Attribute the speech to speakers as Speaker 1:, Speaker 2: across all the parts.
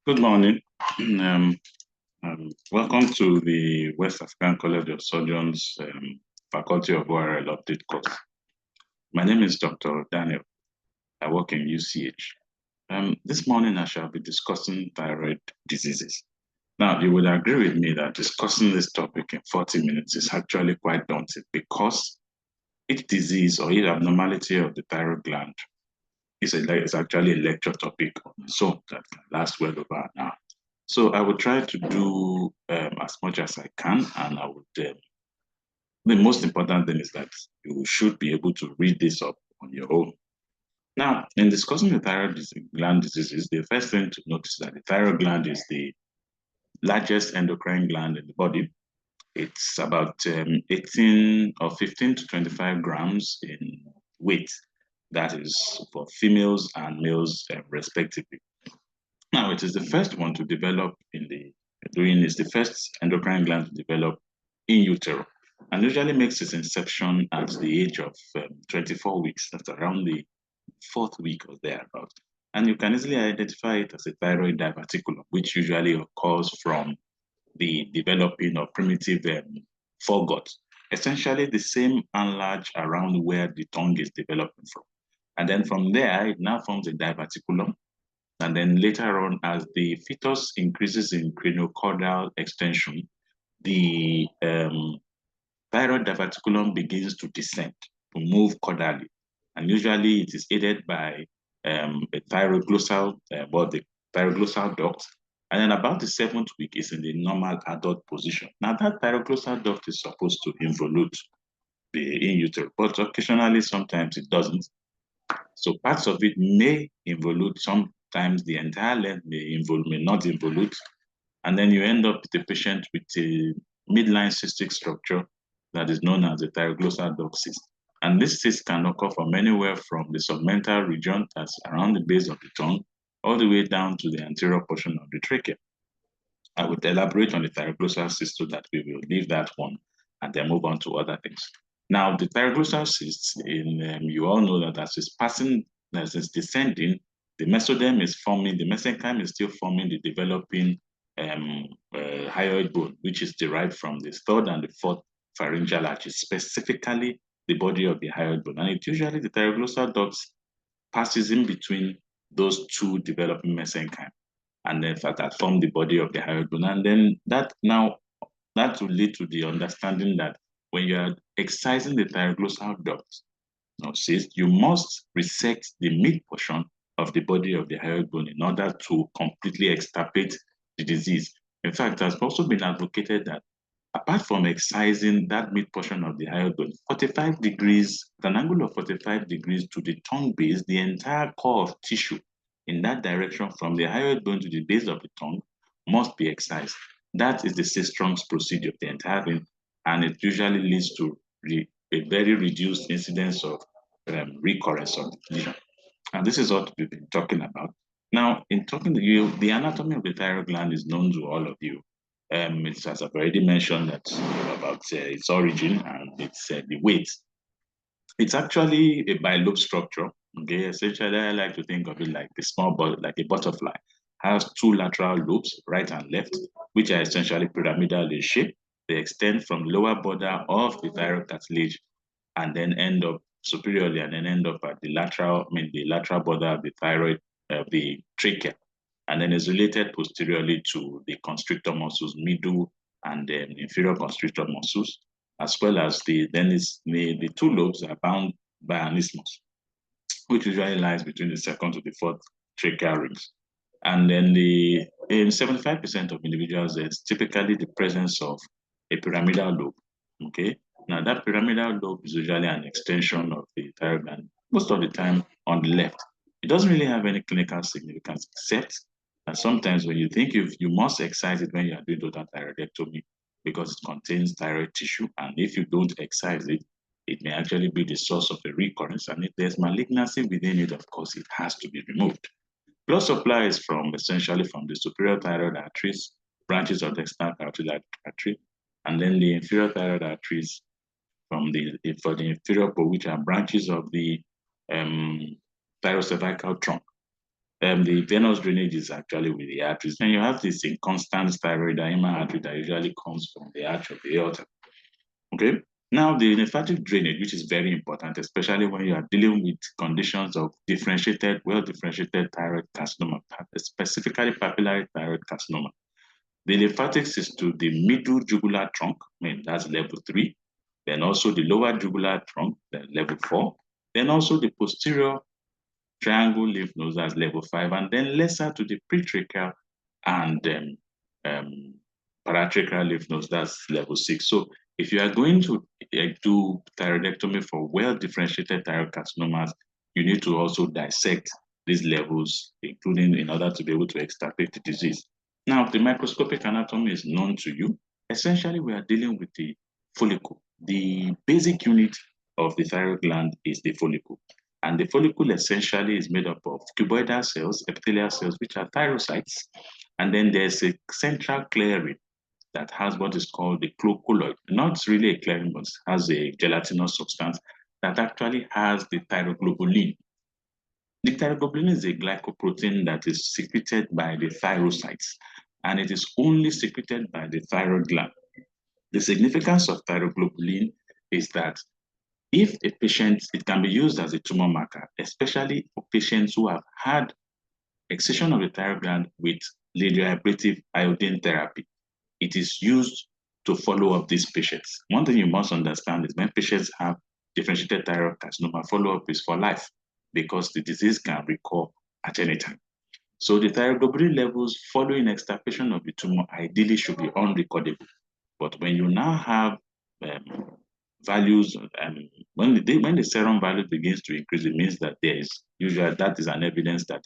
Speaker 1: Good morning. Um, Welcome to the West African College of Surgeons Faculty of ORL Update course. My name is Dr. Daniel. I work in UCH. This morning I shall be discussing thyroid diseases. Now, you would agree with me that discussing this topic in 40 minutes is actually quite daunting because each disease or each abnormality of the thyroid gland is actually a lecture topic on its own that can last well over an hour. So I will try to do as much as I can, and I would. The most important thing is that you should be able to read this up on your own. Now, in discussing the thyroid gland diseases, the first thing to notice is that the thyroid gland is the largest endocrine gland in the body. It's about 18 or 15 to 25 grams in weight. That is for females and males, respectively. Now, it is the first one to develop in the doing is the first endocrine gland to develop in utero, and usually makes its inception at the age of 24 weeks. That's around the fourth week or thereabout. And you can easily identify it as a thyroid diverticulum, which usually occurs from the developing of primitive foregut, essentially the same enlarge around where the tongue is developing from. And then from there, it now forms a diverticulum, and then later on, as the fetus increases in craniocaudal extension, the thyroid diverticulum begins to descend, to move caudally. And usually it is aided by a thyroglossal, the thyroglossal duct. And then about the seventh week is in the normal adult position. Now that thyroglossal duct is supposed to involute the in utero, but occasionally sometimes it doesn't. So parts of it may involute, sometimes the entire length may not involute, and then you end up with a patient with a midline cystic structure that is known as the thyroglossal duct cyst. And this cyst can occur from anywhere from the submental region, that's around the base of the tongue, all the way down to the anterior portion of the trachea. I would elaborate on the thyroglossal cyst so that we will leave that one and then move on to other things. Now, the thyroglossal cysts, you all know that as it's passing, as it's descending, the mesoderm is forming, the mesenchyme is still forming the developing hyoid bone, which is derived from the third and the fourth pharyngeal arches, specifically the body of the hyoid bone. And it usually, the thyroglossal duct passes in between those two developing mesenchyme, and then that form the body of the hyoid bone. And then that will lead to the understanding that when you are excising the thyroglossal duct, cyst, you must resect the mid portion of the body of the hyoid bone in order to completely extirpate the disease. In fact, it has also been advocated that apart from excising that mid portion of the hyoid bone, 45 degrees, at an angle of 45 degrees to the tongue base, the entire core of tissue in that direction from the hyoid bone to the base of the tongue must be excised. That is the Sistrong's procedure of the entire thing, and it usually leads to a very reduced incidence of recurrence of the lesion. And this is what we've been talking about. Now, in talking to you, the anatomy of the thyroid gland is known to all of you. It's, as I've already mentioned, that about its origin and its the weight. It's actually a bilobe structure. Okay, essentially, I like to think of it like the small body, like a butterfly, has two lateral lobes, right and left, which are essentially pyramidal in shape. They extend from the lower border of the thyroid cartilage and then end up superiorly and then end up at the lateral border of the thyroid, the trachea, and then is related posteriorly to the constrictor muscles, middle and inferior constrictor muscles, as well as the two lobes are bound by an isthmus, which usually lies between the second to the fourth tracheal rings. And then in 75% of individuals, there's typically the presence of a pyramidal lobe. Okay. Now that pyramidal lobe is usually an extension of the thyroid gland, most of the time on the left. It doesn't really have any clinical significance, except that sometimes when you think you must excise it when you are doing total thyroidectomy because it contains thyroid tissue, and if you don't excise it, it may actually be the source of a recurrence. And if there's malignancy within it, of course, it has to be removed. Blood supply is essentially from the superior thyroid arteries, branches of the external carotid artery, and then the inferior thyroid arteries for the inferior pole, which are branches of the thyrocervical trunk. The venous drainage is actually with the arteries. And you have this inconstant thyroidema artery that usually comes from the arch of the aorta. Okay. Now, the lymphatic drainage, which is very important, especially when you are dealing with conditions of differentiated, well-differentiated thyroid carcinoma, specifically papillary thyroid carcinoma. The lymphatics is to the middle jugular trunk, that's level 3. Then also the lower jugular trunk, level 4. Then also the posterior triangle lymph nodes, that's level 5. And then lesser to the pretracheal and paratracheal lymph nodes, that's level 6. So if you are going to do thyroidectomy for well-differentiated thyroid carcinomas, you need to also dissect these levels, including in order to be able to extirpate the disease. Now, the microscopic anatomy is known to you. Essentially, we are dealing with the follicle. The basic unit of the thyroid gland is the follicle. And the follicle essentially is made up of cuboidal cells, epithelial cells, which are thyrocytes. And then there's a central clearing that has what is called the colloid. Not really a clearing, but has a gelatinous substance that actually has the thyroglobulin. The thyroglobulin is a glycoprotein that is secreted by the thyrocytes, and it is only secreted by the thyroid gland. The significance of thyroglobulin is that if a patient, it can be used as a tumor marker, especially for patients who have had excision of the thyroid gland with radioablative iodine therapy. It is used to follow up these patients. One thing you must understand is when patients have differentiated thyroid carcinoma, follow-up is for life because the disease can recur at any time. So the thyroglobulin levels following extirpation of the tumor ideally should be unrecordable. But when you now have values, when the serum value begins to increase, it means that that is an evidence that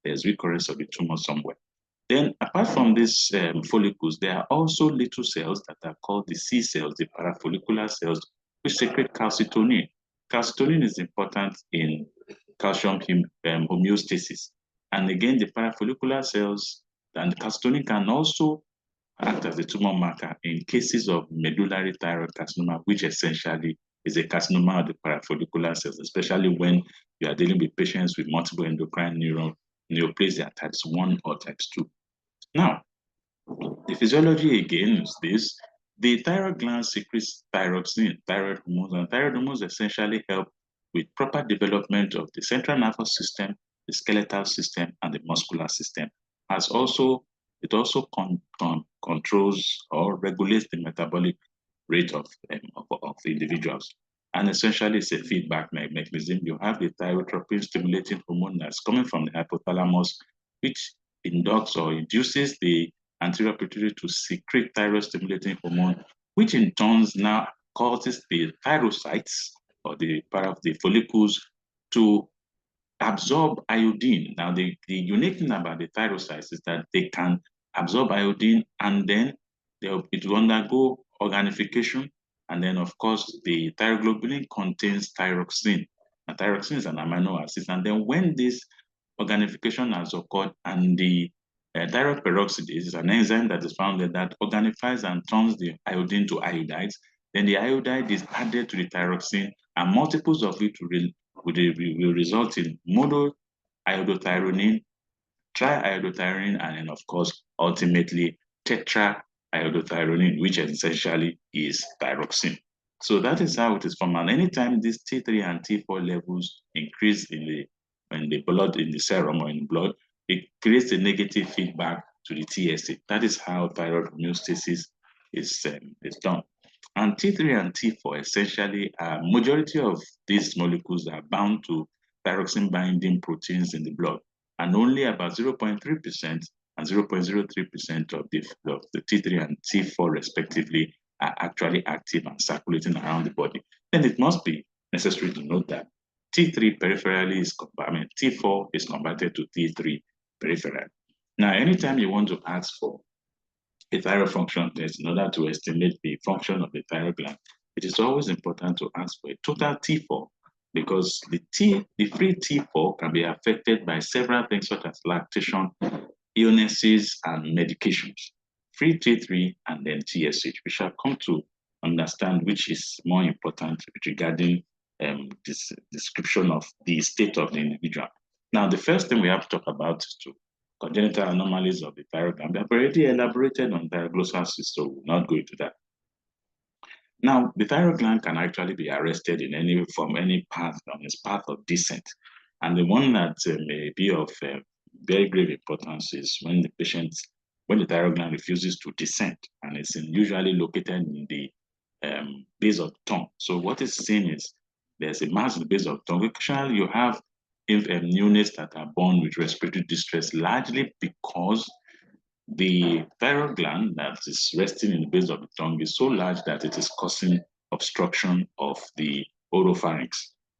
Speaker 1: there's recurrence of the tumor somewhere. Then, apart from these follicles, there are also little cells that are called the C cells, the parafollicular cells, which secrete calcitonin. Calcitonin is important in calcium homeostasis. And again, the parafollicular cells and calcitonin can also act as a tumor marker in cases of medullary thyroid carcinoma, which essentially is a carcinoma of the parafollicular cells, especially when you are dealing with patients with multiple endocrine neoplasia types 1 or types 2. Now, the physiology again is this. The thyroid gland secretes thyroxine, thyroid hormones, and thyroid hormones essentially help with proper development of the central nervous system, the skeletal system, and the muscular system. It also controls or regulates the metabolic rate of individuals. And essentially, it's a feedback mechanism. You have the thyrotropin stimulating hormone that's coming from the hypothalamus, which induces or induces the anterior pituitary to secrete thyroid stimulating hormone, which in turn now causes the thyrocytes or the part of the follicles to absorb iodine. Now, the unique thing about the thyrocytes is that they can absorb iodine and then it will undergo organification. And then, of course, the thyroglobulin contains thyroxine. And thyroxine is an amino acid. And then when this organification has occurred and the thyroid peroxidase is an enzyme that is found there that organifies and turns the iodine to iodides, then the iodide is added to the thyroxine and multiples of it will result in monoiodothyronine, triiodothyronine, and then, of course, ultimately tetraiodothyronine, which essentially is thyroxine. So that is how it is formed. And anytime these T3 and T4 levels increase in the blood, in the serum or in blood, it creates a negative feedback to the TSA. That is how thyroid homeostasis is done. And T3 and T4 essentially, majority of these molecules are bound to thyroxine binding proteins in the blood, and only about 0.3% and 0.03% of the T3 and T4 respectively are actually active and circulating around the body. Then it must be necessary to note that T3 peripherally T4 is converted to T3 peripheral. Now, anytime you want to ask for a thyroid function test in order to estimate the function of the thyroid gland, it is always important to ask for a total T4 because the free T4 can be affected by several things such as lactation, illnesses, and medications. Free T3 and then TSH. We shall come to understand which is more important regarding this description of the state of the individual. Now, the first thing we have to talk about is congenital anomalies of the thyroid gland. We have already elaborated on thyroglosal cyst, so we'll not go into that. Now, the thyroid gland can actually be arrested in any form, any path on its path of descent. And the one that may be of very grave importance is when the thyroid gland refuses to descend, and it's usually located in the base of the tongue. So what is seen is there's a mass in the base of the tongue. Occasionally, you have neonates that are born with respiratory distress, largely because the thyroid gland that is resting in the base of the tongue is so large that it is causing obstruction of the oropharynx.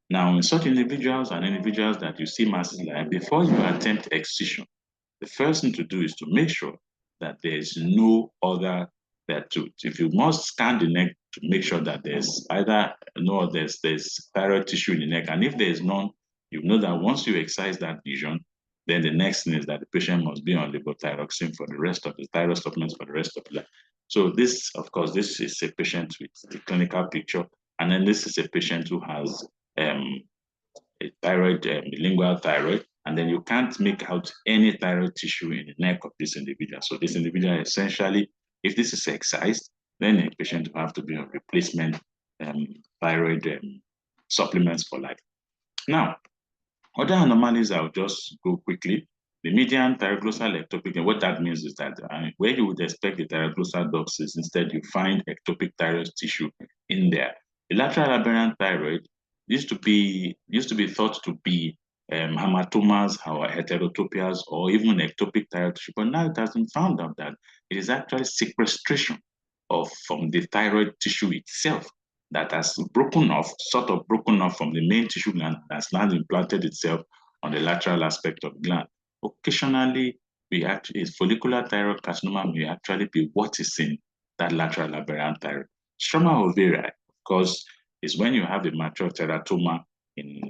Speaker 1: Now, in such individuals and individuals that you see masses like, before you attempt excision, the first thing to do is to make sure that there is no other if you must scan the neck to make sure that there's either there's thyroid tissue in the neck, and if there is none, you know that once you excise that lesion, then the next thing is that the patient must be on levothyroxine for the rest of the thyroid supplements for the rest of the life. So this, of course, this is a patient with the clinical picture, and then this is a patient who has a thyroid, lingual thyroid, and then you can't make out any thyroid tissue in the neck of this individual. So this individual essentially, if this is excised, then a patient will have to be on replacement thyroid supplements for life. Now, other anomalies, I'll just go quickly. The median thyroglosal ectopic, and what that means is that where you would expect the thyroglosal ducts is instead you find ectopic thyroid tissue in there. The lateral aberrant thyroid used to be thought to be hematomas or heterotopias or even ectopic thyroid tissue, but now it has been found out that it is actually sequestration from the thyroid tissue itself that has broken off from the main tissue gland that's now implanted itself on the lateral aspect of the gland. Occasionally, follicular thyroid carcinoma may actually be what is in that lateral aberrant thyroid. Stroma ovarii, of course, is when you have a mature teratoma in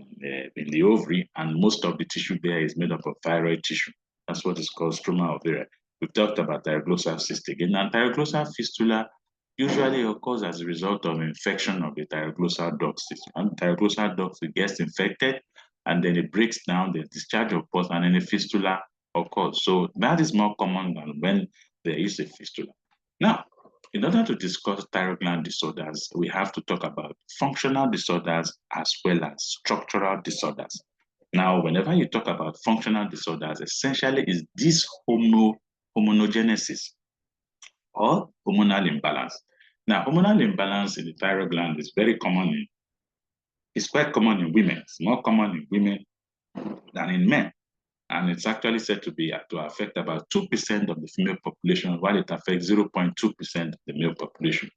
Speaker 1: the ovary, and most of the tissue there is made up of thyroid tissue. That's what is called stroma ovarii. We've talked about thyroglosal cyst again, and thyroglosal fistula usually occurs as a result of infection of the thyroglosal ducts. And thyroglosal ducts gets infected, and then it breaks down, the discharge of pus, and then a fistula occurs. So that is more common than when there is a fistula. Now, in order to discuss thyroid gland disorders, we have to talk about functional disorders as well as structural disorders. Now, whenever you talk about functional disorders, essentially is this homogenesis or hormonal imbalance. Now, hormonal imbalance in the thyroid gland is very common. It's quite common in women. It's more common in women than in men. And it's actually said to affect about 2% of the female population, while it affects 0.2% of the male population.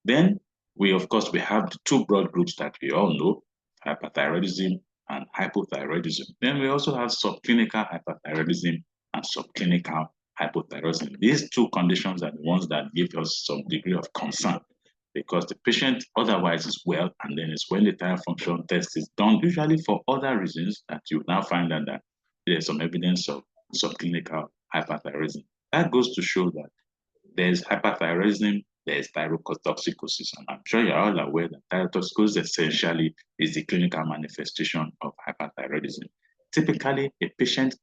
Speaker 1: Then we have the two broad groups that we all know, hyperthyroidism and hypothyroidism. Then we also have subclinical hyperthyroidism and subclinical hypothyroidism. These two conditions are the ones that give us some degree of concern, because the patient otherwise is well, and then it's when the thyroid function test is done, usually for other reasons, that you now find out that there's some evidence of subclinical hyperthyroidism. That goes to show that there's hyperthyroidism, there's thyrotoxicosis, and I'm sure you're all aware that thyrotoxicosis essentially is the clinical manifestation of hyperthyroidism. Typically, a patient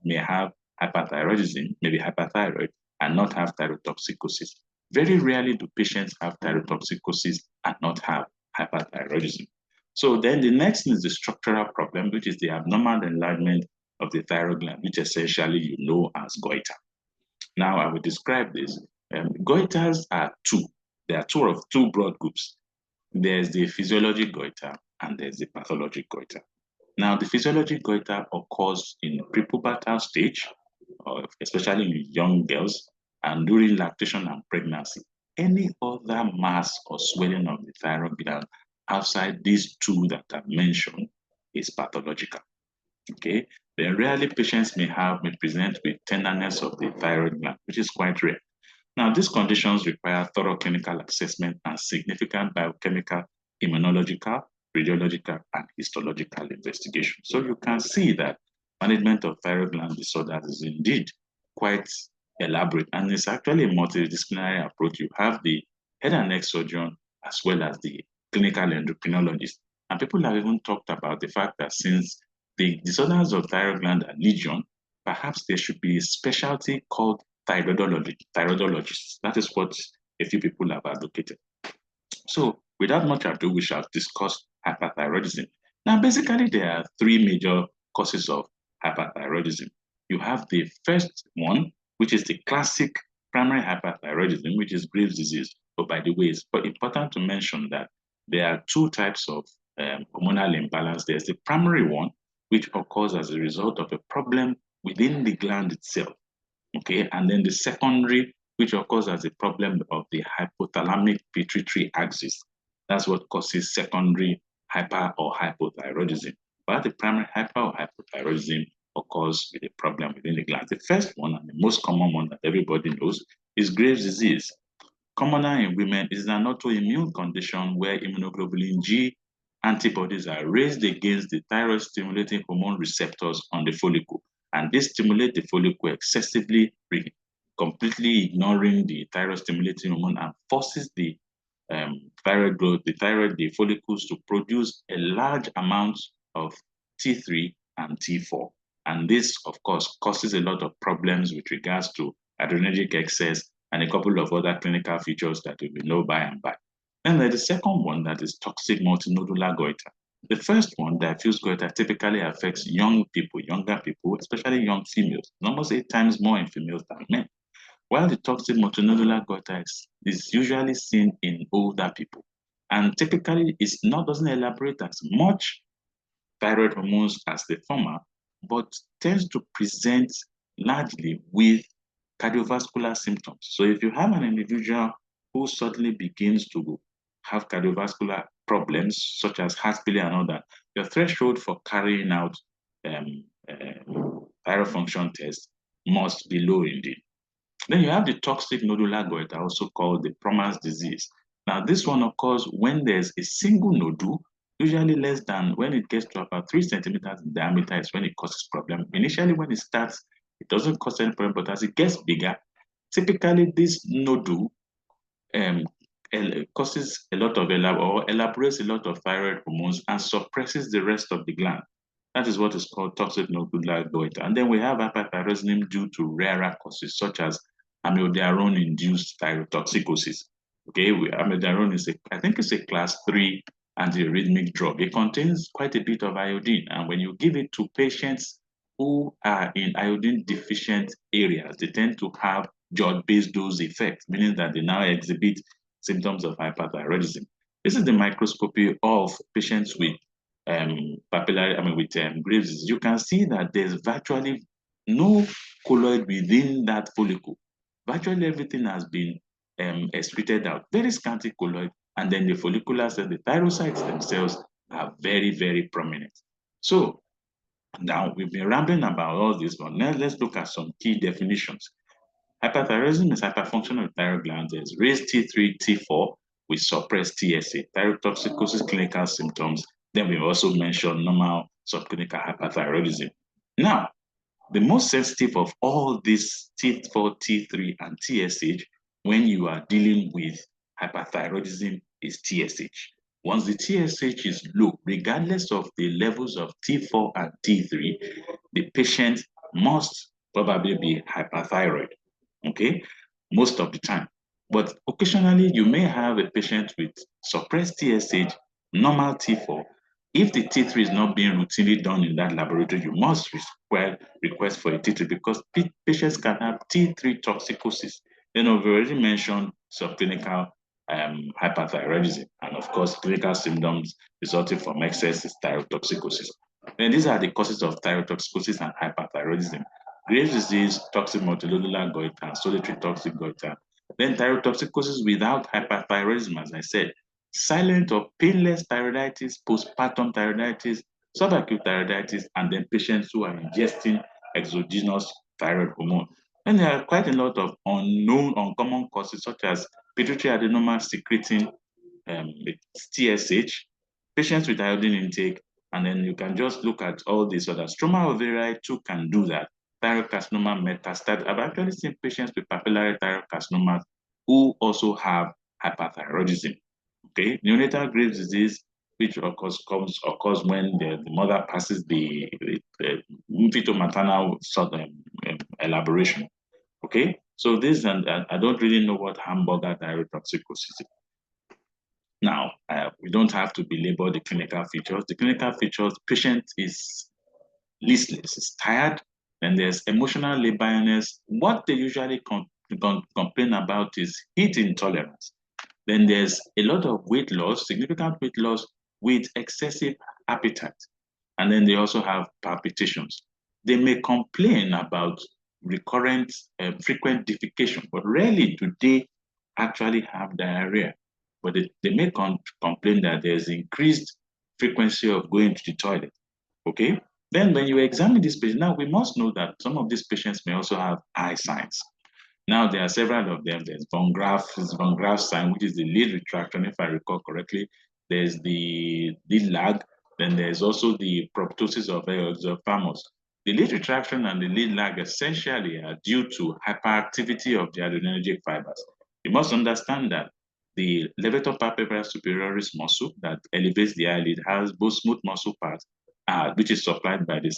Speaker 1: may have hyperthyroidism, maybe hyperthyroid, and not have thyrotoxicosis. Very rarely do patients have thyrotoxicosis and not have hyperthyroidism. So then the next is the structural problem, which is the abnormal enlargement of the thyroid gland, which essentially you know as goiter. Now I will describe this. Goiters are two. There are two broad groups. There's the physiologic goiter and there's the pathologic goiter. Now the physiologic goiter occurs in prepubertal stage, especially in young girls, and during lactation and pregnancy. Any other mass or swelling of the thyroid gland outside these two that I've mentioned is pathological. Okay, then rarely patients may present with tenderness of the thyroid gland, which is quite rare. Now, these conditions require thorough clinical assessment and significant biochemical, immunological, radiological, and histological investigation. So you can see that management of thyroid gland disorders is indeed quite elaborate, and it's actually a multidisciplinary approach. You have the head and neck surgeon as well as the clinical endocrinologist. And people have even talked about the fact that since the disorders of thyroid gland are legion, perhaps there should be a specialty called thyroidologists. That is what a few people have advocated. So without much ado, we shall discuss hyperthyroidism. Now, basically, there are three major causes of hyperthyroidism. You have the first one, which is the classic primary hyperthyroidism, which is Graves' disease. But by the way, it's important to mention that there are two types of hormonal imbalance. There's the primary one, which occurs as a result of a problem within the gland itself. Okay, and then the secondary, which occurs as a problem of the hypothalamic pituitary axis. That's what causes secondary hyper or hypothyroidism. But the primary hyper or hypothyroidism occurs with a problem within the gland. The first one, and the most common one that everybody knows, is Graves' disease. Commoner in women is an autoimmune condition where immunoglobulin G antibodies are raised against the thyroid stimulating hormone receptors on the follicle. And this stimulates the follicle excessively, completely ignoring the thyroid stimulating hormone and forces the thyroid growth, the follicles to produce a large amount of T3 and T4. And this, of course, causes a lot of problems with regards to adrenergic excess and a couple of other clinical features that we will know by and by. Then there's the second one that is toxic multinodular goiter. The first one, diffuse goiter, typically affects young people, younger people, especially young females, almost 8 times more in females than men. While the toxic multinodular goiter is usually seen in older people, and typically doesn't elaborate as much thyroid hormones as the former, but tends to present largely with cardiovascular symptoms. So if you have an individual who suddenly begins to have cardiovascular problems, such as heart failure and all that, your threshold for carrying out thyroid function tests must be low indeed. Then you have the toxic nodular goiter, also called the Promas disease. Now, this one occurs when there's a single nodule, usually less than, when it gets to about 3 centimeters in diameter, is when it causes problem. Initially, when it starts, it doesn't cause any problem, but as it gets bigger, typically this nodule causes a lot of or elaborates a lot of thyroid hormones and suppresses the rest of the gland. That is what is called toxic nodular goiter. And then we have hyperthyroidism due to rarer causes, such as amiodarone-induced thyrotoxicosis. Okay, amiodarone is I think it's a class 3 antiarrhythmic drug. It contains quite a bit of iodine, and when you give it to patients who are in iodine deficient areas, they tend to have jod-based dose effect, meaning that they now exhibit symptoms of hyperthyroidism. This is the microscopy of patients with Graves' disease. You can see that there's virtually no colloid within that follicle. Virtually everything has been excreted out, very scanty colloid, and then the follicular cells, the thyrocytes themselves are very, very prominent. So now we've been rambling about all this, but now let's look at some key definitions. Hyperthyroidism is hyperfunction of the thyroid gland. There's raised T3, T4 with suppressed TSA, thyrotoxicosis clinical symptoms. Then we also mentioned normal subclinical hyperthyroidism. Now, the most sensitive of all these T4, T3, and TSH when you are dealing with hyperthyroidism is TSH. Once the TSH is low, regardless of the levels of T4 and T3, the patient must probably be hyperthyroid, okay, most of the time. But occasionally, you may have a patient with suppressed TSH, normal T4. If the T3 is not being routinely done in that laboratory, you must request for a T3 because patients can have T3 toxicosis. Then we've already mentioned subclinical hyperthyroidism, and of course, clinical symptoms resulting from excess is thyrotoxicosis. And these are the causes of thyrotoxicosis and hyperthyroidism. Graves' disease, toxic multinodular goiter, and solitary toxic goiter. Then thyrotoxicosis without hyperthyroidism, as I said, silent or painless thyroiditis, postpartum thyroiditis, subacute thyroiditis, and then patients who are ingesting exogenous thyroid hormone. And there are quite a lot of unknown, uncommon causes, such as pituitary adenoma secreting TSH, patients with iodine intake, and then you can just look at all these other. Stroma ovarii too can do that. Thyroid carcinoma metastatic. I've actually seen patients with papillary thyroid carcinomas who also have hyperthyroidism. Okay, neonatal Graves' disease, which occurs when the mother passes the fetal-maternal sort of elaboration. Okay, so this, and I don't really know what hamburger thyrotoxicosis is. Now, we don't have to belabor the clinical features. The clinical features: patient is listless, is tired, and there's emotional labor illness. What they usually complain about is heat intolerance. Then there's a lot of weight loss, significant weight loss with excessive appetite. And then they also have palpitations. They may complain about recurrent, frequent defecation, but rarely do they actually have diarrhea. But they may complain that there's increased frequency of going to the toilet. Okay? Then when you examine this patient, now we must know that some of these patients may also have eye signs. Now, there are several of them. There's von Graff's sign, which is the lead retraction, if I recall correctly. There's the lead lag. Then there's also the proptosis of exophthalmos. The lead retraction and the lead lag essentially are due to hyperactivity of the adrenergic fibers. You must understand that the levator palpebrae superioris muscle that elevates the eyelid has both smooth muscle parts, which is supplied by the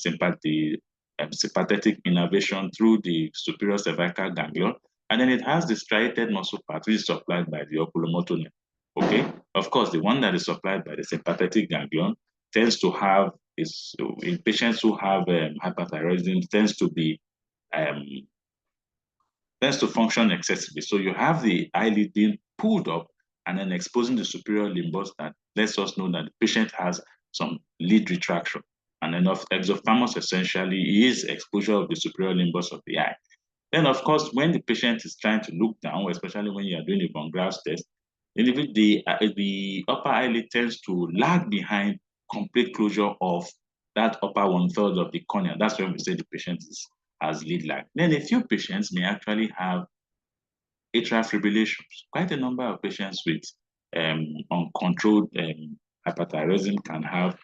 Speaker 1: sympathetic innervation through the superior cervical ganglion, and then it has the striated muscle part, which is supplied by the oculomotor nerve. Okay, of course, the one that is supplied by the sympathetic ganglion tends to have in patients who have hyperthyroidism tends to function excessively. So you have the eyelid being pulled up and then exposing the superior limbus that lets us know that the patient has some lid retraction. And then exophthalmos essentially is exposure of the superior limbus of the eye. Then, of course, when the patient is trying to look down, especially when you are doing the von Graff's test, the upper eyelid tends to lag behind complete closure of that upper 1/3 of the cornea. That's when we say the patient has lid lag. Then a few patients may actually have atrial fibrillations. Quite a number of patients with uncontrolled hyperthyroidism can have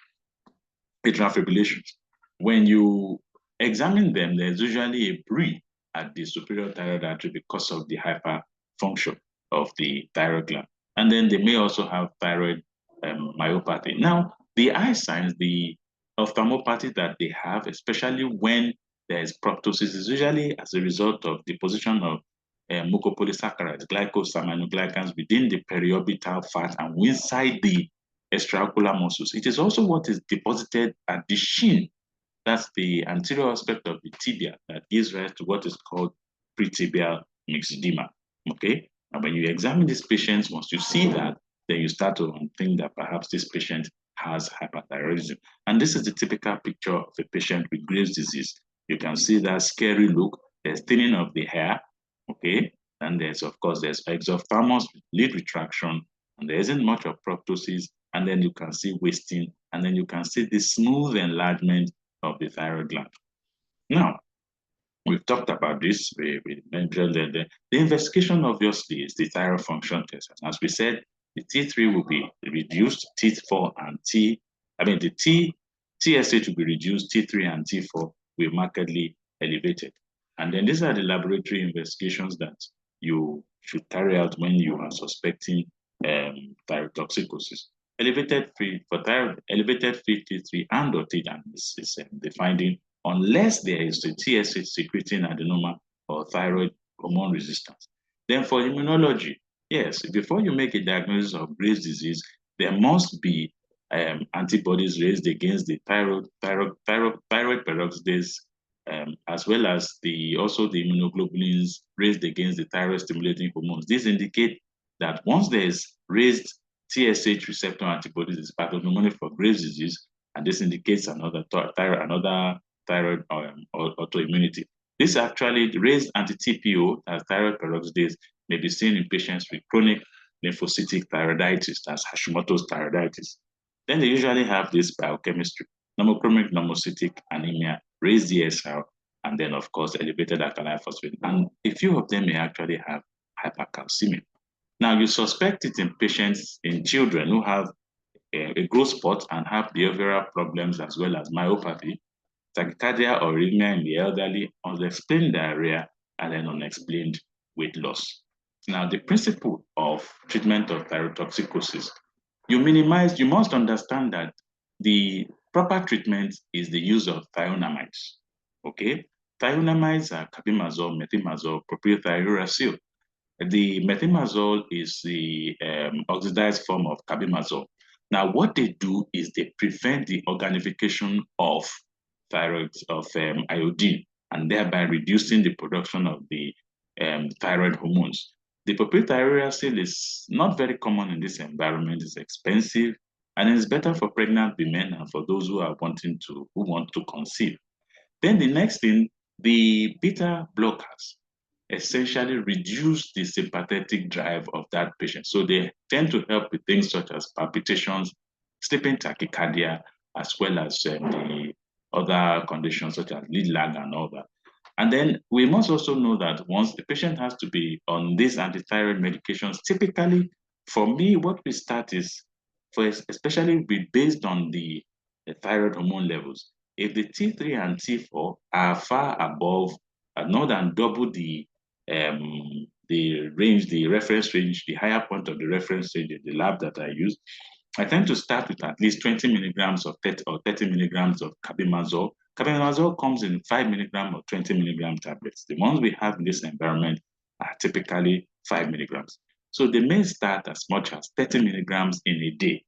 Speaker 1: atrial fibrillations. When you examine them, there's usually a bruit at the superior thyroid artery because of the hyperfunction of the thyroid gland. And then they may also have thyroid myopathy. Now, the eye signs, the ophthalmopathy that they have, especially when there's proptosis, is usually as a result of deposition of mucopolysaccharides, glycosaminoglycans within the periorbital fat and inside the extraocular muscles. It is also what is deposited at the shin. That's the anterior aspect of the tibia that gives rise to what is called pretibial myxedema. Okay? And when you examine these patients, once you see that, then you start to think that perhaps this patient has hyperthyroidism. And this is the typical picture of a patient with Graves' disease. You can see that scary look. There's thinning of the hair. Okay? And there's, of course, there's exophthalmos with lid retraction, and there isn't much of proptosis. And then you can see wasting, and then you can see the smooth enlargement of the thyroid gland. Now, we've talked about this. We mentioned that the investigation obviously is the thyroid function test. As we said, the T3 will be reduced, T4 and the TSH will be reduced, T3 and T4 will be markedly elevated. And then these are the laboratory investigations that you should carry out when you are suspecting thyrotoxicosis. Elevated free T3 and T, is the finding, unless there is a TSH secreting adenoma or thyroid hormone resistance. Then for immunology, yes, before you make a diagnosis of Graves' disease, there must be antibodies raised against the thyroid peroxidase, as well as also the immunoglobulins raised against the thyroid stimulating hormones. These indicate that once there is raised TSH receptor antibodies, is pathognomonic for Graves' disease, and this indicates another thyroid autoimmunity. This actually raised anti-TPO, as thyroid peroxidase, may be seen in patients with chronic lymphocytic thyroiditis, that's Hashimoto's thyroiditis. Then they usually have this biochemistry: normochromic normocytic anemia, raised DSR, and then, of course, elevated alkaline phosphate. And a few of them may actually have hypercalcemia. Now, you suspect it in patients, in children who have a growth spot and have behavioral problems as well as myopathy, tachycardia or arrhythmia in the elderly, unexplained diarrhea, and then unexplained weight loss. Now, the principle of treatment of thyrotoxicosis, you must understand that the proper treatment is the use of thionamides. Okay? Thionamides are carbimazole, methimazole, propylthiouracil. The methimazole is the oxidized form of carbimazole. Now, what they do is they prevent the organification of thyroid of iodine, and thereby reducing the production of the thyroid hormones. The propylthiouracil is not very common in this environment. It's expensive, and it's better for pregnant women and for those who want to conceive. Then the next thing, the beta blockers essentially reduce the sympathetic drive of that patient. So they tend to help with things such as palpitations, sleeping tachycardia, as well as the other conditions such as lead lag and all that. And then we must also know that once the patient has to be on these antithyroid medications, typically for me, what we start is for especially based on the thyroid hormone levels. If the T3 and T4 are far above, more than double the range, the reference range, the higher point of the reference range in the lab that I use, I tend to start with at least 20 milligrams of 30 or 30 milligrams of carbimazole. Carbimazole comes in 5 milligram or 20 milligram tablets. The ones we have in this environment are typically 5 milligrams. So they may start as much as 30 milligrams in a day.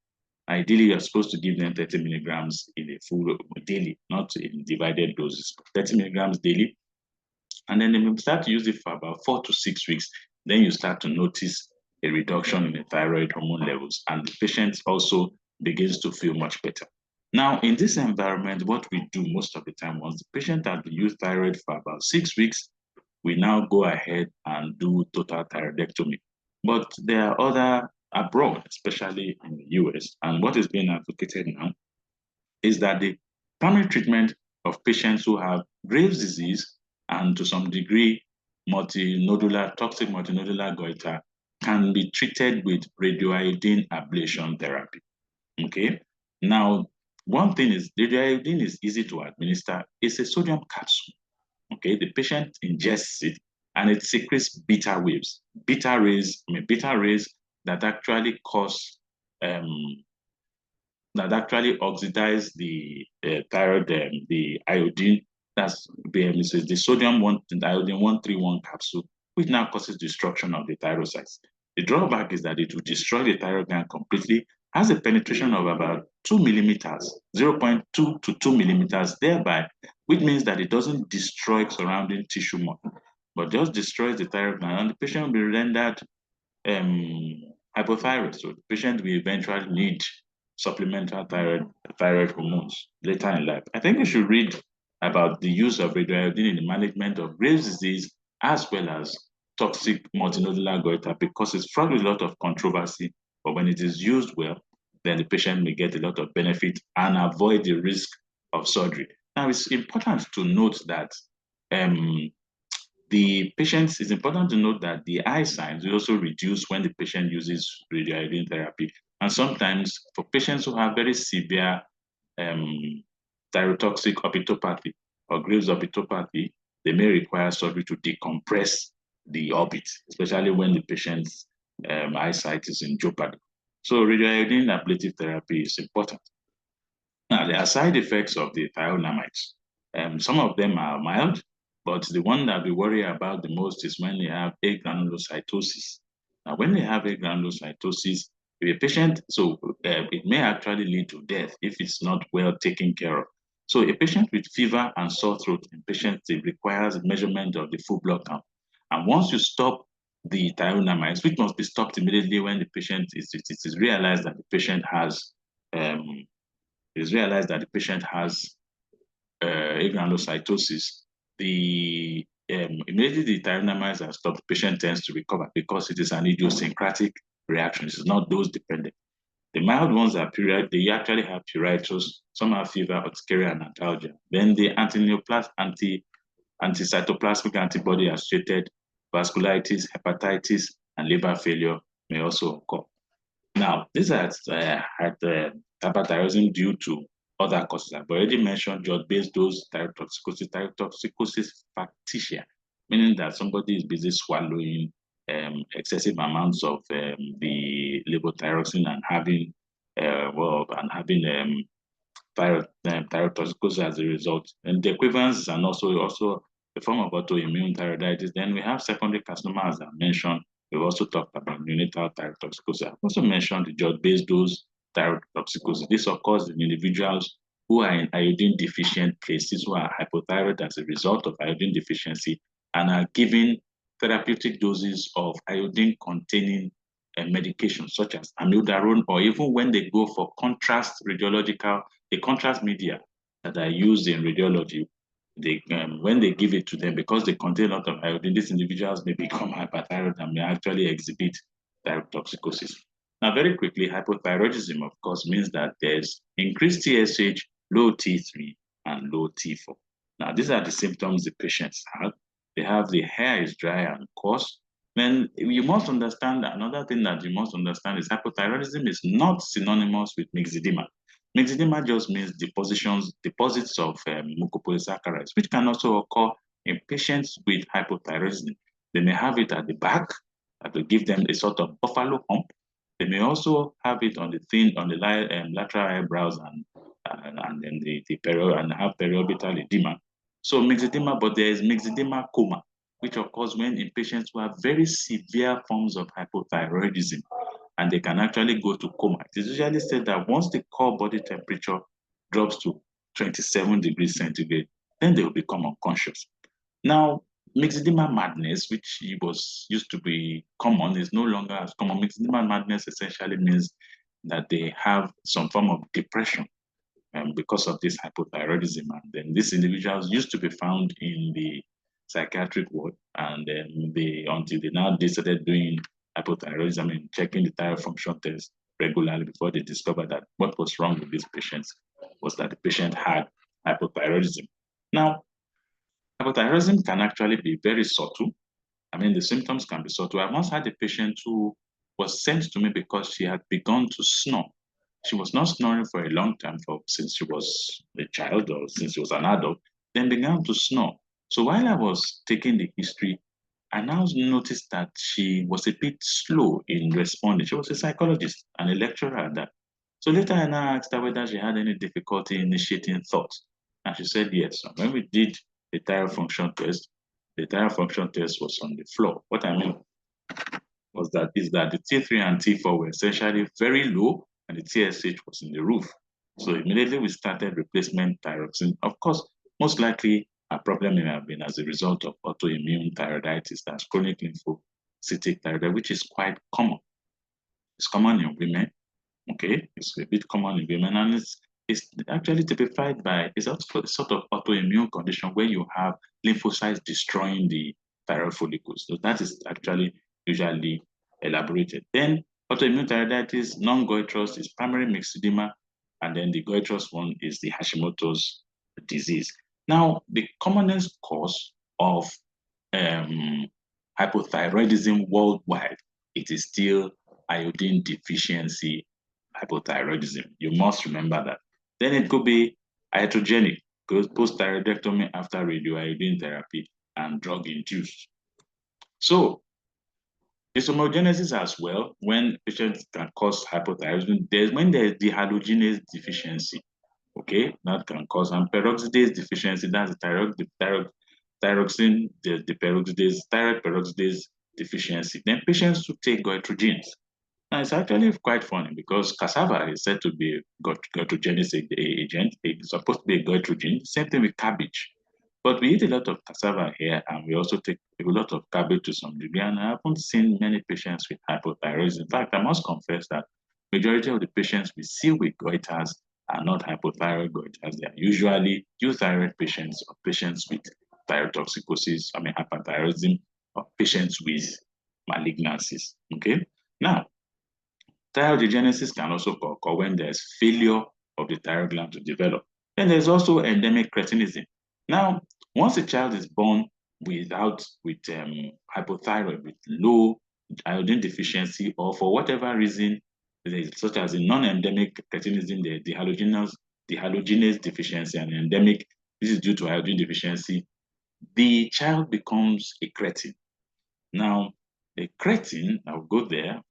Speaker 1: Ideally, you're supposed to give them 30 milligrams in a full daily, not in divided doses. 30 milligrams daily. And then they may start to use it for about 4 to 6 weeks. Then you start to notice a reduction in the thyroid hormone levels, and the patient also begins to feel much better. Now, in this environment, what we do most of the time, once the patient has used thyroid for about 6 weeks, we now go ahead and do total thyroidectomy. But there are other abroad, especially in the US, and what is being advocated now is that the primary treatment of patients who have Graves' disease and to some degree toxic multinodular goiter can be treated with radioiodine ablation therapy. Okay. Now, one thing is radioiodine is easy to administer. It's a sodium capsule. Okay, the patient ingests it and it secretes beta waves, beta rays that actually cause that actually oxidize the thyroid, the iodine. That's the sodium the iodine 131 capsule, which now causes destruction of the thyrocytes. The drawback is that it will destroy the thyroid gland completely, has a penetration of about 2 millimeters, 0.2 to 2 millimeters, thereby, which means that it doesn't destroy surrounding tissue much, but just destroys the thyroid gland, and the patient will be rendered hypothyroid. So the patient will eventually need supplemental thyroid hormones later in life. I think we should read about the use of radioiodine in the management of Graves' disease as well as toxic multinodular goiter because it's fraught with a lot of controversy, but when it is used well, then the patient may get a lot of benefit and avoid the risk of surgery. Now, it's important to note that it's important to note that the eye signs will also reduce when the patient uses radioiodine therapy. And sometimes for patients who have very severe thyrotoxic opitopathy or Graves' opitopathy, they may require surgery to decompress the orbit, especially when the patient's eyesight is in jeopardy. So radioiodine ablative therapy is important. Now, there are side effects of the thionamides. Some of them are mild, but the one that we worry about the most is when they have agranulocytosis. Now, when they have agranulocytosis, if a patient, it may actually lead to death if it's not well taken care of. So a patient with fever and sore throat, it requires measurement of the full blood count. And once you stop the thionamides, which must be stopped immediately when the patient it is realized that the patient has agranulocytosis, immediately the thionamides are stopped, the patient tends to recover because it is an idiosyncratic reaction. It is not dose dependent. The mild ones are they actually have pruritus, some have fever, urticaria, and antalgia. Then the anticytoplasmic antibody associated vasculitis, hepatitis, and liver failure may also occur. Now, these are hyperthyroidism due to other causes. I've already mentioned just-based dose thyrotoxicosis factitia, meaning that somebody is busy swallowing excessive amounts of the levothyroxine and having and having thyrotoxicosis as a result. And the equivalence and also a form of autoimmune thyroiditis. Then we have secondary carcinoma, as I mentioned. We've also talked about neonatal thyrotoxicosis. I've also mentioned the jod-based dose thyrotoxicosis. This occurs in individuals who are in iodine deficient cases, who are hypothyroid as a result of iodine deficiency, and are given therapeutic doses of iodine containing medications such as amiodarone, or even when they go for the contrast media that are used in radiology, when they give it to them, because they contain a lot of iodine, these individuals may become hyperthyroid and may actually exhibit thyrotoxicosis. Now, very quickly, hypothyroidism, of course, means that there's increased TSH, low T3, and low T4. Now, these are the symptoms the patients have. They have the hair is dry and coarse. Then you must understand that another thing that you must understand is hypothyroidism is not synonymous with myxedema. Myxedema just means deposits of mucopolysaccharides, which can also occur in patients with hypothyroidism. They may have it at the back, that will give them a sort of buffalo hump. They may also have it on the lateral eyebrows and then and have periorbital edema. So myxedema, but there is myxedema coma, which occurs when in patients who have very severe forms of hypothyroidism, and they can actually go to coma. It is usually said that once the core body temperature drops to 27 degrees centigrade, then they will become unconscious. Now, myxedema madness, which used to be common, is no longer as common. Myxedema madness essentially means that they have some form of depression because of this hypothyroidism. And then these individuals used to be found in the psychiatric ward, and then until they started doing hypothyroidism and checking the thyroid function test regularly before they discovered that what was wrong with these patients was that the patient had hypothyroidism. Now, hypothyroidism can actually be very subtle. I mean, the symptoms can be subtle. I once had a patient who was sent to me because she had begun to snore. She was not snoring for a long time since she was a child or since she was an adult, then began to snore. So while I was taking the history, I now noticed that she was a bit slow in responding. She was a psychologist and a lecturer at that. So later I now asked her whether she had any difficulty initiating thoughts. And she said yes. And when we did the the thyroid function test was on the floor. What I mean is that the T3 and T4 were essentially very low and the TSH was in the roof. So immediately we started replacement thyroxine. Of course, most likely a problem may have been as a result of autoimmune thyroiditis, that's chronic lymphocytic thyroid, which is quite common. It's common in women, okay? It's a bit common in women, and it's actually typified by, it's also a sort of autoimmune condition where you have lymphocytes destroying the thyroid follicles. So that is actually usually elaborated. Then autoimmune thyroiditis, non-goitrous is primary myxedema, and then the goitrous one is the Hashimoto's disease. Now, the commonest cause of hypothyroidism worldwide, it is still iodine deficiency hypothyroidism. You must remember that. Then it could be iatrogenic, post-thyroidectomy after radioiodine therapy, and drug-induced. So dyshomogenesis as well, when patients can cause hypothyroidism, when there's dehalogenase deficiency, okay, that can cause, and peroxidase deficiency, that's the thyroxine, the peroxidase, thyroid peroxidase deficiency. Then patients who take goitrogens. Now, it's actually quite funny because cassava is said to be a goitrogenous agent. It's supposed to be a goitrogen. Same thing with cabbage. But we eat a lot of cassava here, and we also take a lot of cabbage to some degree. And I haven't seen many patients with hypothyroidism. In fact, I must confess that majority of the patients we see with goiters are not hypothyroid goiters. They are usually euthyroid patients or patients with thyrotoxicosis, hyperthyroidism, or patients with malignancies. Okay. Now, thyroidogenesis can also occur when there's failure of the thyroid gland to develop. Then there's also endemic cretinism. Now, once a child is born with hypothyroid, with low iodine deficiency, or for whatever reason, such as in non-endemic cretinism, the halogenase deficiency, and endemic, this is due to iodine deficiency, the child becomes a cretin. Now, a cretin, I'll go there,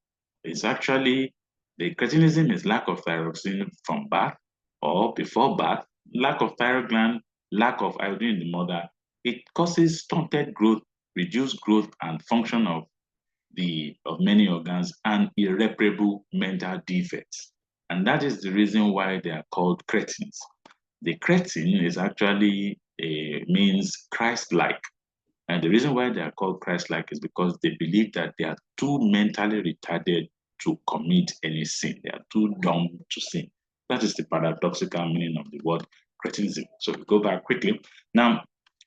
Speaker 1: is actually The cretinism is lack of thyroxine from birth or before birth, lack of thyroid gland, lack of iodine in the mother. It causes stunted growth, reduced growth and function of many organs, and irreparable mental defects. And that is the reason why they are called cretins. The cretin is actually means Christ-like. And the reason why they are called Christ-like is because they believe that they are too mentally retarded to commit any sin. They are too dumb to sin. That is the paradoxical meaning of the word cretinism. So we go back quickly. Now,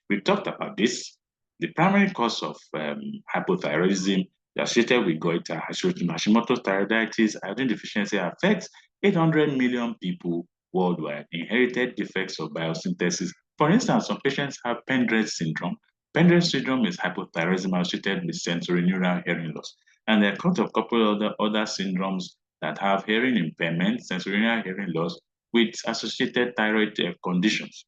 Speaker 1: we talked about this. The primary cause of hypothyroidism associated with goiter, Hashimoto's thyroiditis, iodine deficiency affects 800 million people worldwide. Inherited defects of biosynthesis. For instance, some patients have Pendred syndrome. Pendred syndrome is hypothyroidism associated with sensorineural hearing loss. And there are a couple of other syndromes that have hearing impairment, sensorineural hearing loss, with associated thyroid conditions.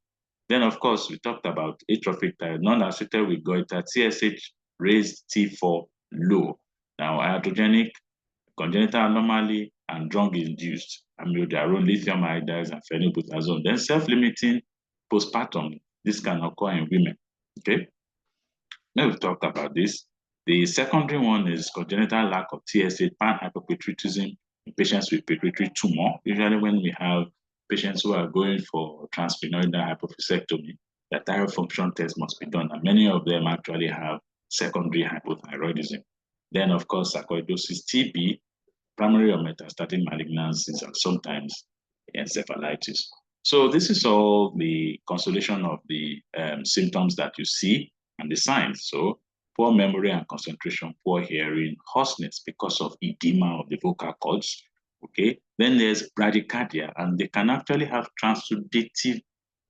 Speaker 1: Then, of course, we talked about atrophic thyroid, non-associated with goiter, TSH raised, T4 low. Now, iatrogenic, congenital anomaly, and drug-induced amiodarone, lithium iodide, and phenylbutazone. Then self-limiting postpartum. This can occur in women. Okay. Now we've talked about this. The secondary one is congenital lack of TSH, panhypopituitarism in patients with pituitary tumor. Usually when we have patients who are going for transsphenoidal hypophyseectomy, the thyroid function test must be done, and many of them actually have secondary hypothyroidism. Then, of course, sarcoidosis, TB, primary or metastatic malignancies, and sometimes encephalitis. So this is all the constellation of the symptoms that you see and the signs. So poor memory and concentration, poor hearing, hoarseness because of edema of the vocal cords. Okay, then there's bradycardia, and they can actually have transudative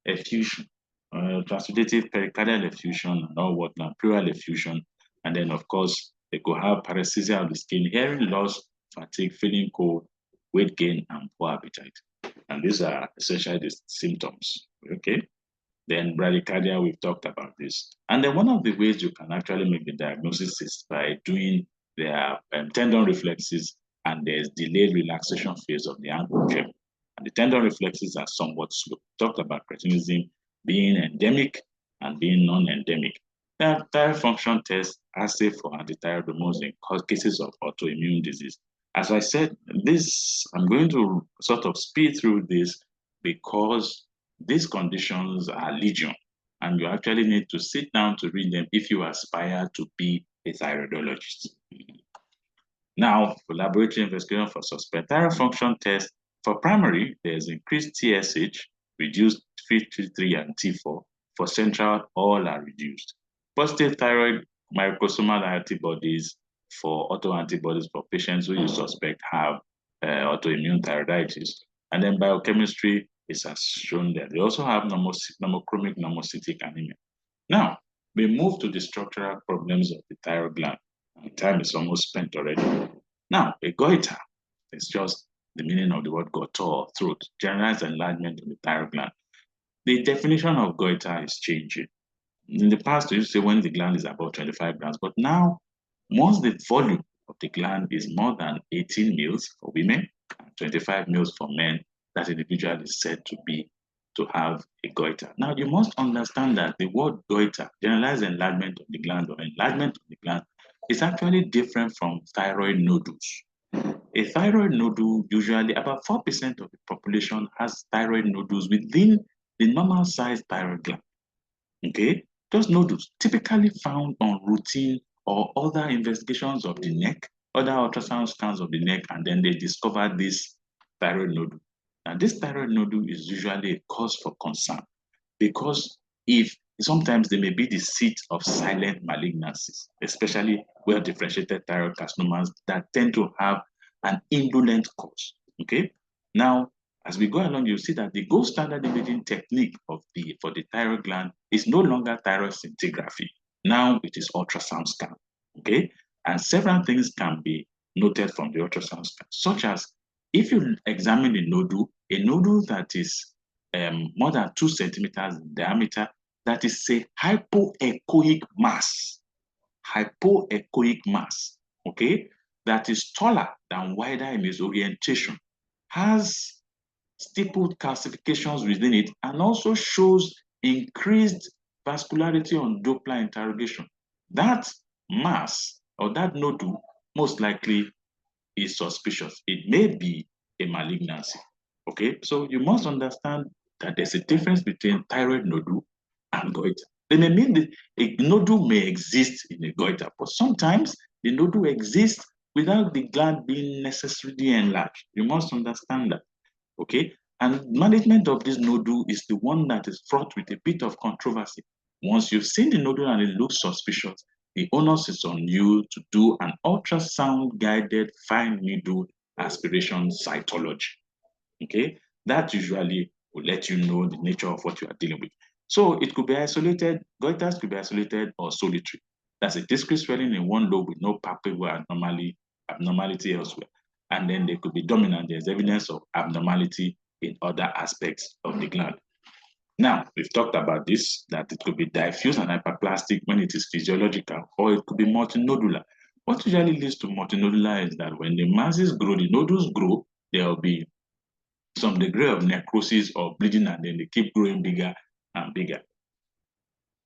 Speaker 1: effusion, transudative pericardial effusion, and all whatnot, pleural effusion, and then of course they could have paresthesia of the skin, hearing loss, fatigue, feeling cold, weight gain, and poor appetite. And these are essentially the symptoms. Okay. Then bradycardia, we've talked about this. And then one of the ways you can actually make the diagnosis is by doing their tendon reflexes, and there's delayed relaxation phase of the ankle joint. And the tendon reflexes are somewhat slow. We talked about cretinism being endemic and being non-endemic. There are thyroid function tests, assay for antithyroid hormones in cases of autoimmune disease. As I said, I'm going to sort of speed through this because these conditions are legion, and you actually need to sit down to read them if you aspire to be a thyroidologist. Now, for laboratory investigation for suspect thyroid function test, for primary, there's increased TSH, reduced T3 and T4. For central, all are reduced. Positive thyroid microsomal antibodies for autoantibodies for patients who you suspect have autoimmune thyroiditis. And then biochemistry is as shown there. They also have normochromic normocytic anemia. Now, we move to the structural problems of the thyroid gland. And time is almost spent already. Now, a goiter is just the meaning of the word goiter, throat, generalized enlargement of the thyroid gland. The definition of goiter is changing. In the past, we used to say when the gland is about 25 grams, but now, once the volume of the gland is more than 18 mils for women and 25 mils for men, that individual is said to have a goiter. Now, you must understand that the word goiter, generalized enlargement of the gland or enlargement of the gland, is actually different from thyroid nodules. A thyroid nodule, usually about 4% of the population has thyroid nodules within the normal sized thyroid gland. Okay, those nodules typically found on routine or other investigations of the neck, other ultrasound scans of the neck, and then they discover this thyroid nodule. Now, this thyroid nodule is usually a cause for concern because if sometimes they may be the seat of silent malignancies, especially well-differentiated thyroid carcinomas that tend to have an indolent cause. Okay, now as we go along, you see that the gold standard imaging technique for the thyroid gland is no longer thyroid scintigraphy. Now it is ultrasound scan. Okay, and several things can be noted from the ultrasound scan, such as if you examine a nodule that is more than 2 centimeters in diameter, that is a hypoechoic mass. Hypoechoic mass. Okay, that is taller than wider in its orientation, has stippled calcifications within it, and also shows increased vascularity on Doppler interrogation. That mass or that nodule most likely is suspicious. It may be a malignancy. Okay, so you must understand that there's a difference between thyroid nodule and goiter. They may mean that a nodule may exist in a goiter, but sometimes the nodule exists without the gland being necessarily enlarged. You must understand that. Okay, and management of this nodule is the one that is fraught with a bit of controversy. Once you've seen the nodule and it looks suspicious, the onus is on you to do an ultrasound guided fine needle aspiration cytology. Okay, that usually will let you know the nature of what you are dealing with. So it could be isolated, goiters could be isolated or solitary. That's a discrete swelling in one lobe with no palpable abnormality elsewhere. And then they could be dominant. There's evidence of abnormality in other aspects of the gland. Now, we've talked about this, that it could be diffuse and hyperplastic when it is physiological, or it could be multinodular. What usually leads to multinodular is that when the masses grow, the nodules grow, there will be some degree of necrosis or bleeding, and then they keep growing bigger and bigger.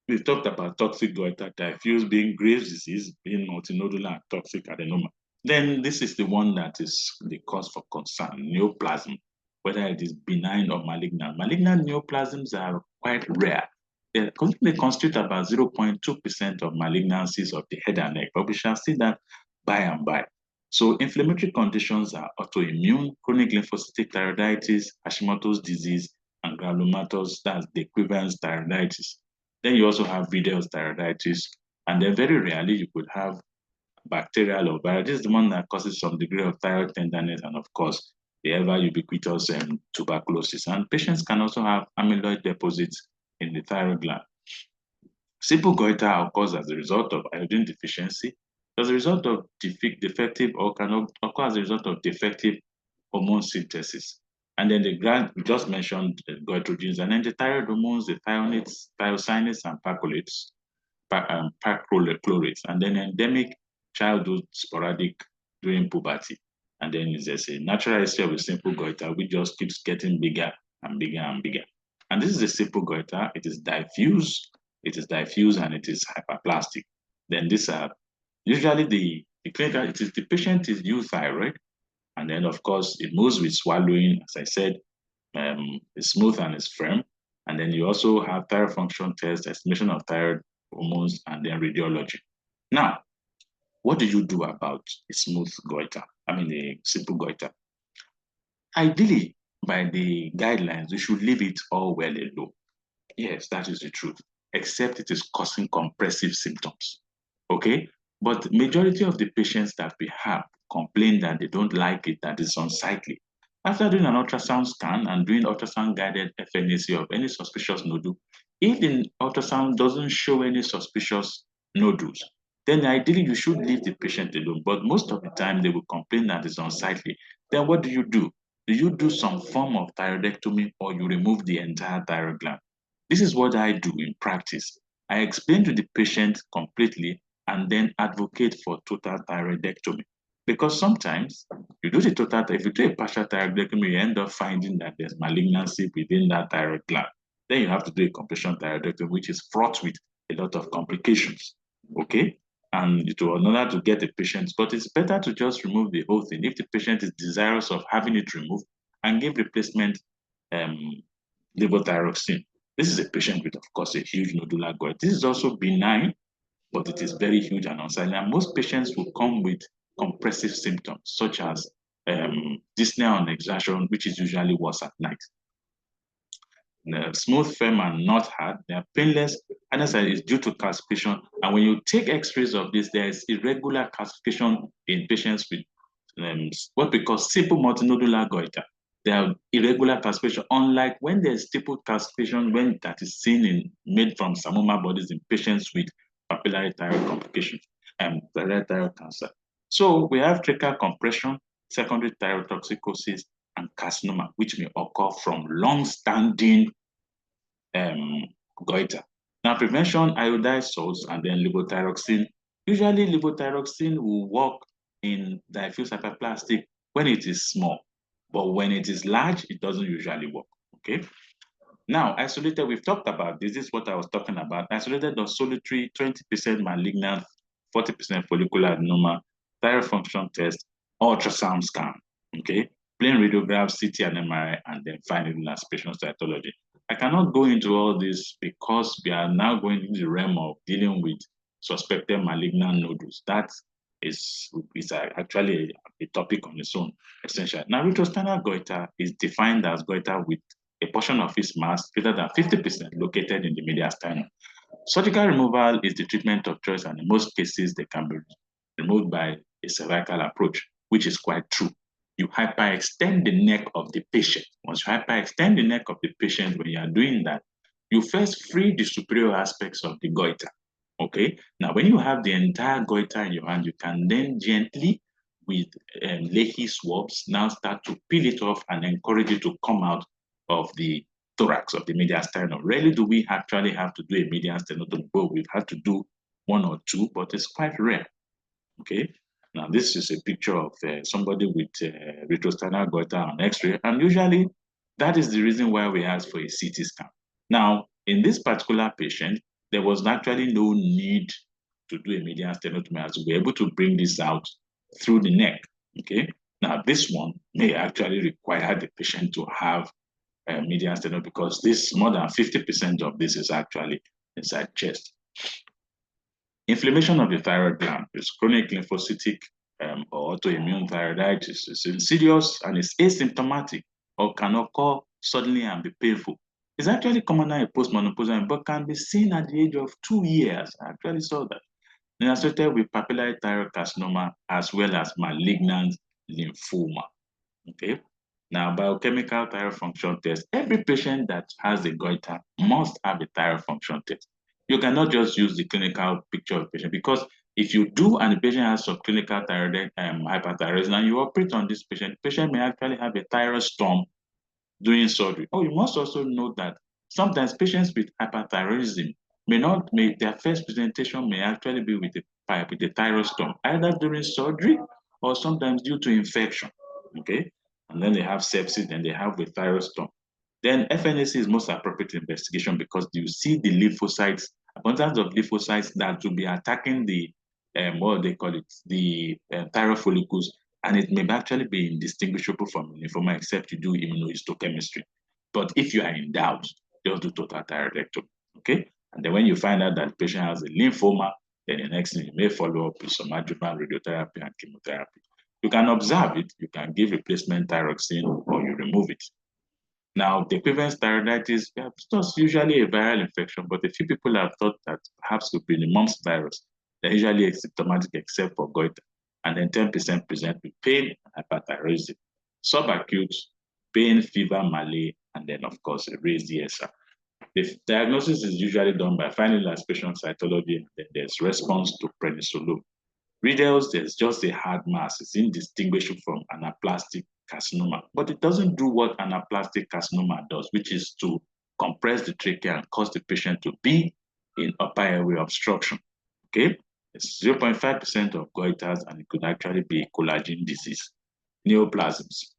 Speaker 1: We've talked about toxic goiter, diffuse being Graves' disease, being multinodular and toxic adenoma. Then this is the one that is the cause for concern, neoplasm, whether it is benign or malignant. Malignant neoplasms are quite rare. They constitute about 0.2% of malignancies of the head and neck, but we shall see that by and by. So inflammatory conditions are autoimmune, chronic lymphocytic thyroiditis, Hashimoto's disease, and granulomatous, that's the equivalent thyroiditis. Then you also have Vidal's thyroiditis, and then very rarely you could have bacterial or viral. This is the one that causes some degree of thyroid tenderness and, of course, the ever ubiquitous tuberculosis. And patients can also have amyloid deposits in the thyroid gland. Simple goiter occurs as a result of iodine deficiency, as a result of defective, or can occur as a result of defective hormone synthesis. And then the gland, we just mentioned goitrogens, and then the thyroid hormones, the thionates, thiocyanins, and perchlorates, and then endemic childhood sporadic during puberty. And then there's a natural history of a simple goiter, which just keeps getting bigger and bigger and bigger. And this is a simple goiter. It is diffuse, and it is hyperplastic. Then these are usually the clinical, it is the patient is euthyroid, and then of course it moves with swallowing, as I said, it's smooth and it's firm. And then you also have thyroid function test, estimation of thyroid hormones, and then radiology. Now, what do you do about a smooth goiter? I mean, a simple goiter. Ideally, by the guidelines, we should leave it all well alone. Yes, that is the truth, except it is causing compressive symptoms. Okay? But the majority of the patients that we have complain that they don't like it, that it's unsightly. After doing an ultrasound scan and doing ultrasound guided FNAC of any suspicious nodule, if the ultrasound doesn't show any suspicious nodules, then ideally you should leave the patient alone. But most of the time they will complain that it's unsightly. Then what do? Do you do some form of thyroidectomy, or you remove the entire thyroid gland? This is what I do in practice. I explain to the patient completely and then advocate for total thyroidectomy. Because sometimes you do the total, if you do a partial thyroidectomy, you end up finding that there's malignancy within that thyroid gland. Then you have to do a completion thyroidectomy, which is fraught with a lot of complications. Okay? And in order to get the patient, but it's better to just remove the whole thing if the patient is desirous of having it removed, and give replacement levothyroxine. This is a patient with, of course, a huge nodular goiter. This is also benign, but it is very huge and unsightly. And most patients will come with compressive symptoms, such as dyspnea on exertion, which is usually worse at night. Smooth, firm, and not hard. They are painless. And as I said, it's due to calcification. And when you take X-rays of this, there is irregular calcification in patients with what we call simple multinodular goiter. There are irregular calcification, unlike when there's stippled calcification, when that is seen in made from psammoma bodies in patients with papillary thyroid complications and thyroid cancer. So we have tracheal compression, secondary thyroid toxicosis, and carcinoma, which may occur from long-standing goiter. Now, prevention, iodized salts, and then levothyroxine. Usually, levothyroxine will work in diffuse hyperplastic when it is small, but when it is large, it doesn't usually work. Okay. Now, isolated, we've talked about this. This is what I was talking about. Isolated or solitary, 20% malignant, 40% follicular adenoma, thyroid function test, ultrasound scan. Okay. Plain radiograph, CT and MRI, and then finally last patient cytology. I cannot go into all this because we are now going into the realm of dealing with suspected malignant nodules. That is actually a topic on its own, essentially. Now, retrosternal goiter is defined as goiter with a portion of its mass greater than 50% located in the mediastinum. Surgical removal is the treatment of choice, and in most cases, they can be removed by a cervical approach, which is quite true. You hyperextend the neck of the patient. Once you hyperextend the neck of the patient, when you are doing that, you first free the superior aspects of the goiter. Okay. Now, when you have the entire goiter in your hand, you can then gently, with Leahy swabs, now start to peel it off and encourage it to come out of the thorax of the mediastinum. Rarely do we actually have to do a median stenotomy, but we've had to do one or two, but it's quite rare. Okay. Now, this is a picture of somebody with retrosternal goiter on X-ray, and usually that is the reason why we ask for a CT scan. Now, in this particular patient, there was actually no need to do a median stenotomy as we were able to bring this out through the neck. Okay. Now, this one may actually require the patient to have a median stenotomy because this more than 50% of this is actually inside chest. Inflammation of the thyroid gland is chronic lymphocytic or autoimmune thyroiditis. It's insidious and it's asymptomatic or can occur suddenly and be painful. It's actually commoner in postmenopausal but can be seen at the age of 2 years. I actually saw that. And associated with papillary thyroid carcinoma as well as malignant lymphoma. Okay. Now, biochemical thyroid function test. Every patient that has a goiter must have a thyroid function test. You cannot just use the clinical picture of the patient because if you do and the patient has some clinical thyroid hyperthyroidism and you operate on this patient, the patient may actually have a thyroid storm during surgery. Oh, you must also know that sometimes patients with hyperthyroidism may their first presentation may actually be with a thyroid storm, either during surgery or sometimes due to infection. Okay, and then they have sepsis, then they have the thyroid storm. Then FNAC is most appropriate investigation because you see the lymphocytes, abundance of lymphocytes that will be attacking the what they call it, the thyroid follicles, and it may actually be indistinguishable from lymphoma except you do immunohistochemistry. But if you are in doubt, just do total thyroidectomy. Okay, and then when you find out that the patient has a lymphoma, then the next thing you may follow up with some adjuvant radiotherapy and chemotherapy. You can observe it, you can give replacement thyroxine, or you remove it. Now, the equivalent thyroiditis is just usually a viral infection, but a few people have thought that perhaps it could be the mumps virus. They're usually asymptomatic except for goiter, and then 10% present with pain and hyperthyroidism. Subacute, pain, fever, malaise, and then, of course, a raised ESR. The diagnosis is usually done by finding last patient cytology, and then there's response to prednisolone. Riddles, there's just a hard mass. It's indistinguishable from anaplastic carcinoma, but it doesn't do what anaplastic carcinoma does, which is to compress the trachea and cause the patient to be in upper airway obstruction. Okay, it's 0.5% of goiters, and it could actually be collagen disease, neoplasms.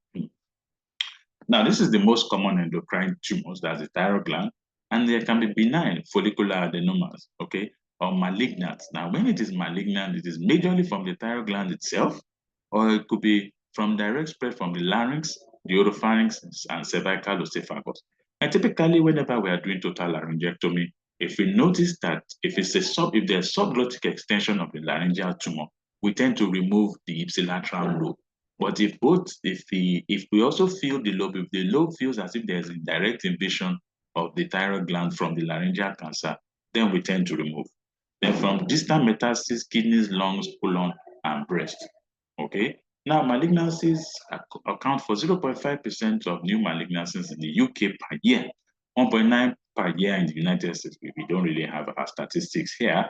Speaker 1: Now, this is the most common endocrine tumors, that's the thyroid gland, and there can be benign follicular adenomas, okay, or malignant. Now, when it is malignant, it is majorly from the thyroid gland itself, or it could be from direct spread from the larynx, the oropharynx, and cervical esophagus. And typically, whenever we are doing total laryngectomy, if we notice that if there's subglottic extension of the laryngeal tumor, we tend to remove the ipsilateral lobe. But if we also feel the lobe, if the lobe feels as if there's a direct invasion of the thyroid gland from the laryngeal cancer, then we tend to remove. Then from distant metastasis, kidneys, lungs, colon, and breast. Okay. Now, malignancies account for 0.5% of new malignancies in the UK per year, 1.9 per year in the United States. We don't really have our statistics here.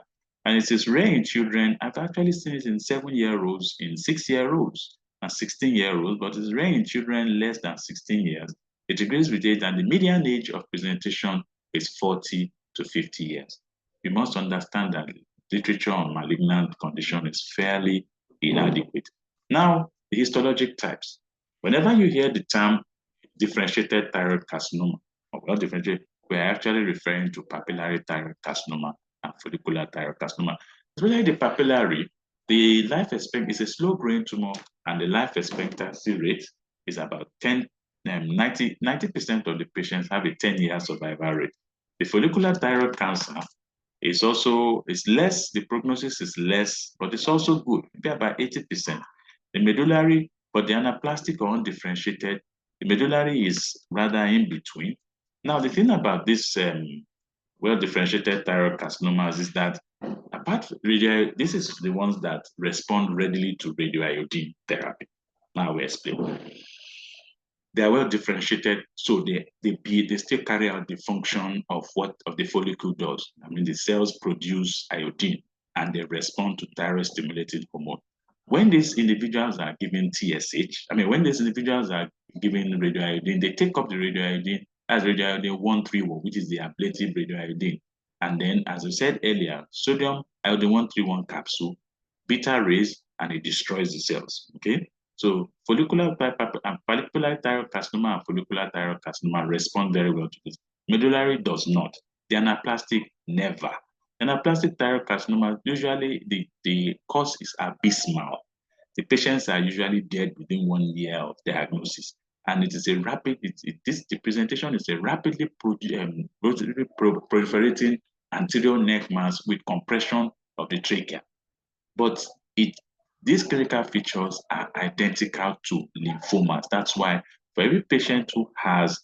Speaker 1: And it is rare in children. I've actually seen it in 7-year-olds, in 6-year-olds, and 16-year-olds, but it's rare in children less than 16 years. It agrees with age, and the median age of presentation is 40 to 50 years. You must understand that literature on malignant condition is fairly inadequate. Now, the histologic types. Whenever you hear the term differentiated thyroid carcinoma, or well differentiated, we're actually referring to papillary thyroid carcinoma and follicular thyroid carcinoma. Especially the papillary, the life expectancy is a slow growing tumor, and the life expectancy rate is about 90% of the patients have a 10-year survival rate. The follicular thyroid cancer is less, the prognosis is less, but it's also good, maybe about 80%. The medullary, but the anaplastic or undifferentiated, the medullary is rather in between. Now, the thing about this well-differentiated thyroid carcinomas is that this is the ones that respond readily to radioiodine therapy. Now we explain. They are well differentiated, so they still carry out the function of what the follicle does. I mean, the cells produce iodine and they respond to thyroid stimulated hormone. When these individuals are given TSH, when these individuals are given radioiodine, they take up the radioiodine as radioiodine 131, which is the ablative radioiodine. And then, as I said earlier, sodium iodine 131 capsule, beta rays, and it destroys the cells. Okay. So follicular thyroid carcinoma and follicular thyroid carcinoma respond very well to this. Medullary does not. The anaplastic never. Anaplastic thyroid carcinoma, usually the cause is abysmal. The patients are usually dead within 1 year of diagnosis. And it is a the presentation is a rapidly proliferating anterior neck mass with compression of the trachea. But these clinical features are identical to lymphomas. That's why for every patient who has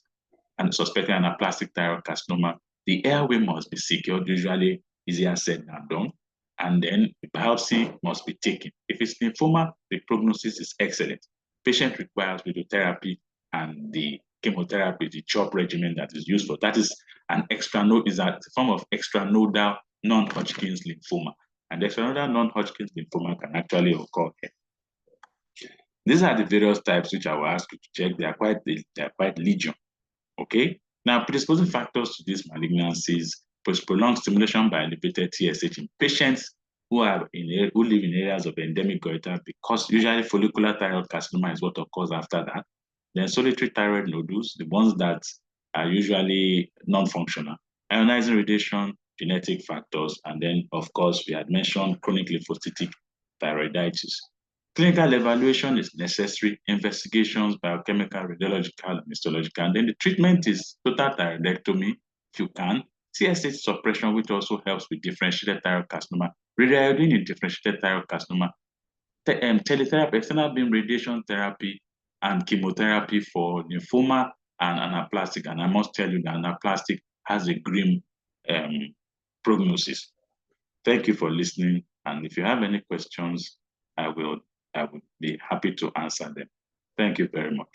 Speaker 1: and suspected anaplastic thyroid carcinoma, the airway must be secured, usually easier said than done, and then the biopsy must be taken. If it's lymphoma, the prognosis is excellent. Patient requires radiotherapy and the chemotherapy, the CHOP regimen that is used for that is a form of extranodal non-Hodgkin's lymphoma. And the extranodal non-Hodgkin's lymphoma can actually occur here. These are the various types which I will ask you to check. They are quite legion. Okay. Now, predisposing factors to these malignancies: prolonged stimulation by elevated TSH in patients who live in areas of endemic goiter, because usually follicular thyroid carcinoma is what occurs after that. Then solitary thyroid nodules, the ones that are usually non-functional, ionizing radiation, genetic factors, and then, of course, we had mentioned chronic lymphocytic thyroiditis. Clinical evaluation is necessary, investigations, biochemical, radiological, and histological, and then the treatment is total thyroidectomy, if you can, TSH suppression, which also helps with differentiated thyroid carcinoma, radioiodine in differentiated thyroid carcinoma, teletherapy, external beam radiation therapy, and chemotherapy for lymphoma and anaplastic. And I must tell you that anaplastic has a grim prognosis. Thank you for listening. And if you have any questions, I would be happy to answer them. Thank you very much.